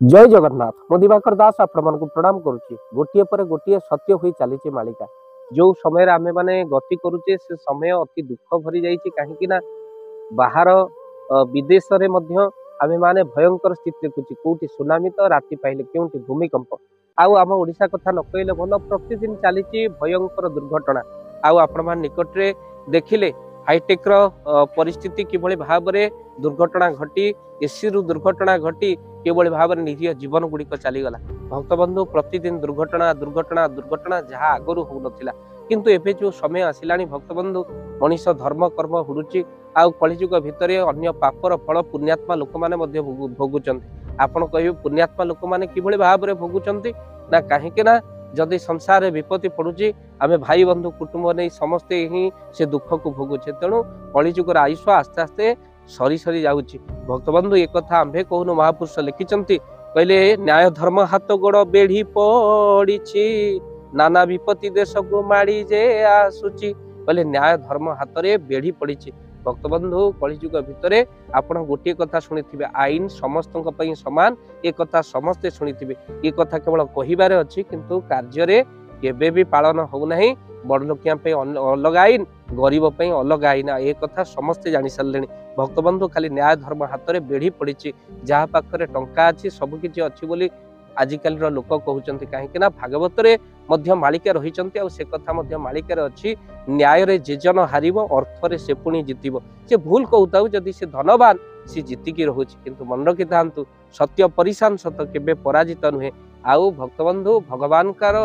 जय जगन्नाथ मो दिवाकर दास आपण प्रणाम करुच्ची गोटे पर गोटे सत्य हो चली मालिका जो समय आमे माने गति करुचे से समय अति दुख भरी जाइए कहीं बाहर विदेश रे मध्य आमे माने भयंकर स्थिति देखुची कोठी सुनामी तो राति पाइले केउटी भूमिकंप आउ आम ओडिशा कथा न कहले भल प्रतिदिन चली भयंकर दुर्घटना आउ आपण मान निकट रे देखिले हाईटेक परिस्थिति किभली भाव में दुर्घटना घटी एसी रु दुर्घटना घटी किभली भाव में निरीह जीवन गुड़िक चलीगला भक्तबंधु प्रतिदिन दुर्घटना दुर्घटना दुर्घटना जहाँ आगु हो नथिला किंतु एबे जो समय आसिलानी भक्तबंधु मनीष धर्म कर्म हुड़ुची आउ कलिजुग भितर अन्य पापर फल पुण्यात्मा लोक मैंने भोगुंट आपण कह पुण्यात्मा लोक मैंने किभली भाव में भोगुंट ना कहीं ना जदि संसार विपत्ति पड़ुची आमे भाई बंधु कुटुंब नहीं समस्ते ही से दुख को भोगुचे तेणु कलिजुगर आयुष आस्ते आस्ते सरी सरी जाउची भक्तबंधु एक कथा आंभे कहूनु महापुरुष लिखिचंती कहले न्याय धर्म हाथ गोड़ बेढ़ी पड़ीची नाना विपत्ति देश को माड़ी जे आसुची कहले न्याय धर्म हाथ रे बेढ़ी पड़ीची भक्तबंधु कलिजुग भितर आपण गोटे कथा शुणिथिबे आईन समस्त समान ए कथा समस्ते शुणिथिबे ए कथा केवल कहिबारे अछि किंतु कार्य रे केबे भी पालन हो नहीं बड़ लोकिया पे अलग आईन गरीब पे अलग आईन ए कथा समस्ते जानि सारलेनी भक्तबंधु खाली न्याय धर्म हाथ रे बेढ़ी पड़ीची जहाँ पाखरे टंका अछि सब किछि अछि बोली आजिकल लोक कहते कहीं भागवत मध्य मालिका रही से कथा मध्य मालिका अच्छी न्याय रे जेजन हारिब अर्थ रे से पुणी जितिब से भूल कहता जदि से धनवान सी जीतिकी रोचे किंतु मन रखि था सत्य परिशान सत केबे पराजित नुहे आउ भक्तबंधु भगवान कार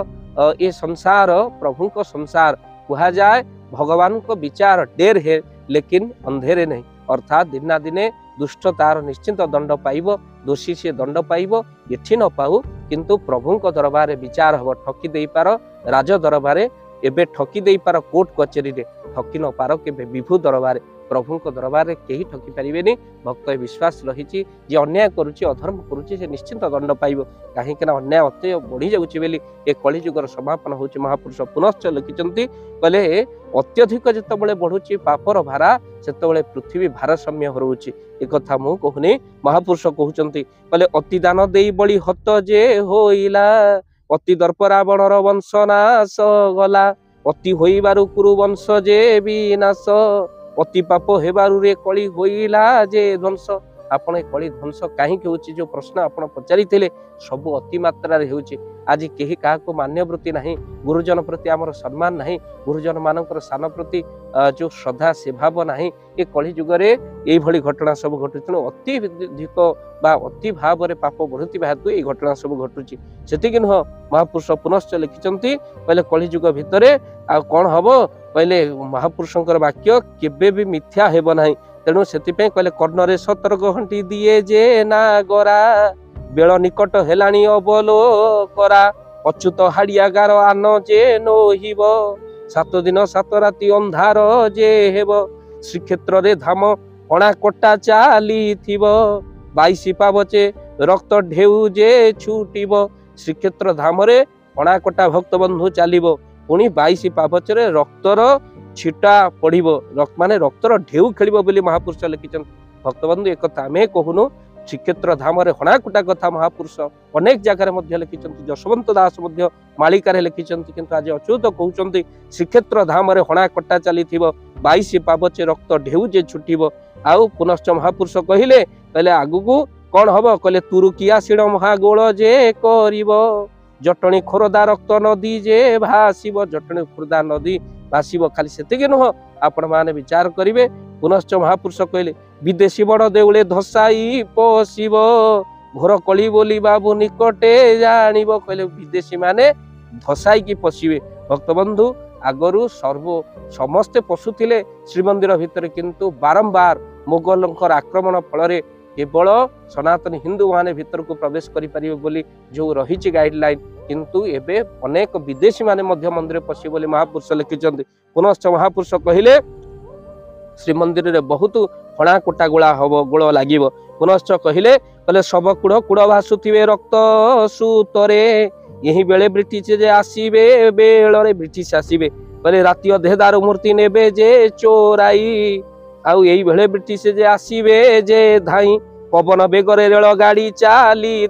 ये संसार प्रभु को संसार कहा जाए भगवान को विचार डेर है लेकिन अंधेरे नहीं अर्थात दिना दिने दुष्ट तार निश्चिंत दंड पाइब दोषी से दंड पाइब एठी न पाऊ किंतु प्रभु को दरबार विचार हम ठकी दे पार राज दरबार एबे ठकी दे पार कोर्ट कचेरी रे ठकी न पार के विभु दरबार प्रभु को दरबार रे केही ठकी पारिबेनी भक्त विश्वास रही जे अन्याय करुची अधर्म करुची से निश्चिंत दंड पाइब कहीं अन्याय अत्यय बढ़ी जाउची बेली ए कलिजुगर समापन होची महापुरुष पुनश्च लिखिचंती कहले अत्यधिक जेतबेले बढ़ुची पापर भारा सेतबेले पृथ्वी भारसाम्य हरउची ए कथा मु कहूनी महापुरुष कहउचंती कहले अति दान देई बळी हत जे होइला अति दर्प रावणर वंशनाश गला अति होइबारु कुरु वंश जे विनाश अति पाप हेबारु रे कली होइला जे ध्वंस आपण कली ध्वंस कहीं होची जो प्रश्न आपण पचारि सब अति मात्रा रे होची आज केही काहाको मान्यवृत्ति नहीं गुरुजन प्रति आमर सम्मान नहीं गुरुजन मानकर सान प्रति जो श्रद्धा से भाव नहीं ये कली जुगरे ये भली घटना सब घटु तेणु अत्यधिक बा अति भाव रे पाप बढ़ुती हेतु ये घटना सब घटुची सेतिक नुह महापुरुष पुनश्च लिखिचंती पहले कली जुग भितरे आ कोन हबो पहले महापुरुषंकर वाक्य केबे भी मिथ्या हेबो नाही तेणु सेतिपे कहले कर्णरे सतर्क घंटी दिए जे ना गरा बेल निकट हेलाणी अबलो करा अच्युत हाड़िया गार आन जे नोहिब 7 दिन 7 राति अंधार जे हेब श्रीक्षेत्र रे धाम हणा कटा चाली थिब 22 पावचे रक्त ढेउ जे छुटिब श्रीक्षेत्र धाम रे हणा कटा भक्त बंधु चलिब पुणी 22 पावचे रक्तर छिटा पड़िब माने रक्तर ढेउ खेलिब बोली महापुरुष लिखिछन भक्त बंधु एक कथा आमे कहूनु श्रीक्षेत्र धाम रे हणाकुटा कथा महापुरुष अनेक जगह लिखिं जशवंत दास मालिकार लिखिं किंतु आज अच्युत कहते श्रीक्षेत्र धाम रे हणाकटा चली 22 पावचे रक्त ढेउ जे छुटिब आउ पुनश्च महापुरुष कहले कहले आगुकू कौन हम कहले तुरुकिया शिण महागोल जे करिब जटणी खोरदा रक्त नदी जे भासिब जटणी खोरदा नदी भासिब खाली सेतिके नुह आपण माने विचार करिवे पुनश्च महापुरुष कहले विदेशी बड़ देउले धसाई पशिब घोर कली बोली बाबू निकटे जानिब कहले विदेशी माने धसाई की पशिबे भक्तबंधु आगरू सर्व समस्ते पशुथिले श्रीमंदिर भितर किंतु बारंबार मुगलंकर आक्रमण फल केवल सनातन हिंदू माने भीतर को प्रवेश करि परिबे बोली जो रही गाइडलाइन किंतु एबे अनेक विदेशी माने मध्य मंदिर पशि बोली महापुरुष लिखिचंती पुनश्च महापुरुष कहिले श्रीमंदिर रे बहुत हणा कोटा गोला हबो गोल लागिब पुनश्च कहिले कहले सब कुड़ कुड़ भासुथिबे रक्त सूतरे यही बेले ब्रिटिश जे आसीबे बेलरे ब्रिटिश आसीबे कहले राति अधेदार मूर्ति नेबे जे चोराई आउ यही बेले ब्रिटिश जे आसीबे जे धाई पवन बेगर रेल गाड़ी चली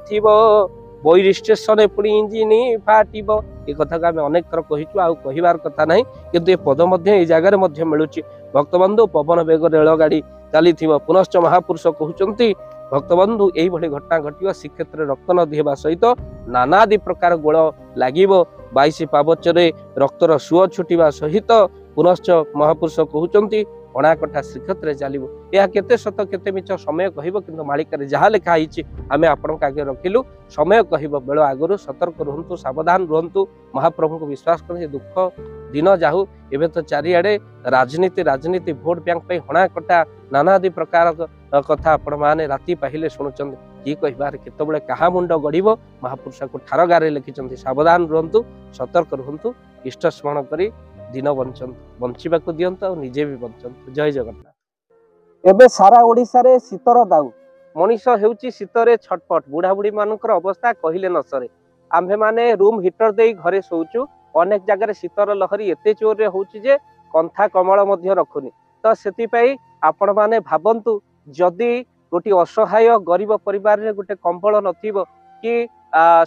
बैरी स्टेशन पुणी इंजिन फाटिब ये कथा को आम अनेक थर कहीचु आउ कहबार कथा ना कि पद जगार मिलूँ भक्तबंधु पवन बेगर रेल गाड़ी चली पुनश्च महापुरुष कहते भक्तबंधु यही घटना घटो श्रीक्षेत्र रक्त नदी होगा सहित नानादि प्रकार गोल लगे 22 पावचरे रक्तर सुओ छुटिवा सहित पुनश्च महापुरुष कहते अणाकटा श्रीक्षेत्र चलो यह केते सत केते मिछ समय कहब कि मालिकार जहाँ लिखाई आम आपण आगे रखिलु समय कहब बेल आगु सतर्क रुहतु सावधान रुहतु महाप्रभु को विश्वास कर दुख दिन जाहु एवं तो चारिआडे राजनीति राजनीति भोट बैंक हणाकटा नानादि प्रकार कथा आपण मैंने राति पाहिले शुणुंट कि कहबार केतबेले कहा मुंड गड़ब महापुरुष को ठार गारे लिखिं सावधान रुहतु सतर्क रुहतु इष्ट स्मरण करी दिन बंचा दिंतु निजे भी बंचतु जय जगन्नाथ। एबे सारा ओडिशा रे शीतर दाऊ मनीष हेउची शीतरे छटपट बुढ़ा बुढ़ी मानकर अवस्था कहले न सरे आम्भे माने रूम हीटर दे घरे सोचु अनेक जगह शीतर लहरी एते जोर होउची जे कंथा कमल मध्य रखुनी तो सेति पई आपण माने भाबंतु जदि गोटे असहाय गरीब परिवार रे गोटे कंबल नथिबो कि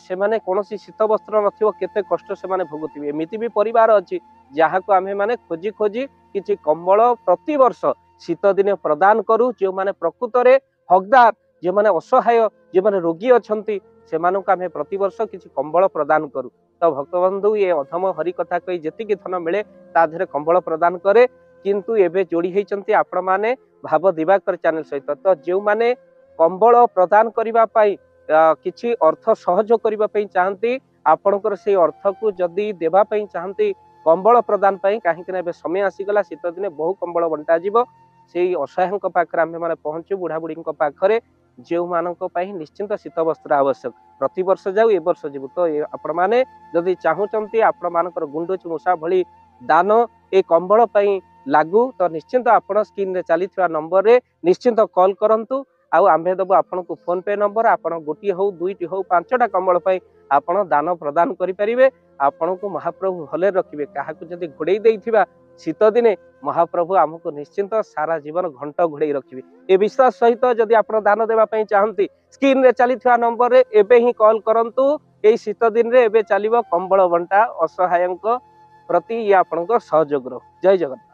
से माने कोनोसी शीत वस्त्र नथिबो केते कष्ट से माने भोगुथिबे एमिति भी परिवार अछि जहाँ को आमे माने खोजी खोजी किछि कंबल प्रति वर्ष शीत दिने प्रदान करू जो माने प्रकृत रे हकदार जो माने असहाय जो माने रोगी अछंती से मानक आमे प्रति वर्ष किछि कंबल प्रदान करू तो भक्तबंधु ये अधम हरि कथा कही जेतिकी धन मिले ता धरे कंबल प्रदान करे किंतु एबे जोड़ी हेचंती आपण माने भाव दिवाकर चैनल सहित तो जो माने कंबल प्रदान करिबा पाई किछि अर्थ सहयोग करिबा पई चाहंती आपणकर से अर्थ को जदि देबा पई चाहंती कंबल प्रदान पई काहे कि एबे समय आसीगला शीत दिने बहु कंबल बंटा जीवो सेई असहायक पाखरे आमे माने पहुंचू बुढ़ा बुढ़ी पाखरे जो मानक पई निश्चिंत शीत वस्त्र आवश्यक प्रति वर्ष जाऊ ए वर्ष जीवु तो आपण माने जदि चाहूचंती आपण मानकर गुंडुच मूषा भली दान ए कंबल पई लागू तो निश्चिंत आपण स्क्रीन रे चलीथिबा नंबर रे निश्चिंत कॉल करंतु आउ आम्भे दबो आपन को फोन पे नंबर आपन गोटी हो दुईटी हो पांचटा कंबल पई आपन दान प्रदान करि परिबे आपन को महाप्रभु भले रखिबे काहा को जदि घोड़े देइथिबा शीत दिने महाप्रभु हमको निश्चिंत सारा जीवन घंट घोड़े रखिबे ए विश्वास सहित जदि आपन दान देबा पई चाहंती स्क्रीन रे चलीथिबा नंबर रे एबे ही कॉल करंतु एई शीत दिन रे एबे चलिबो कंबल बंटा असहायक प्रति या आपन को सहयोग जय जगन्नाथ।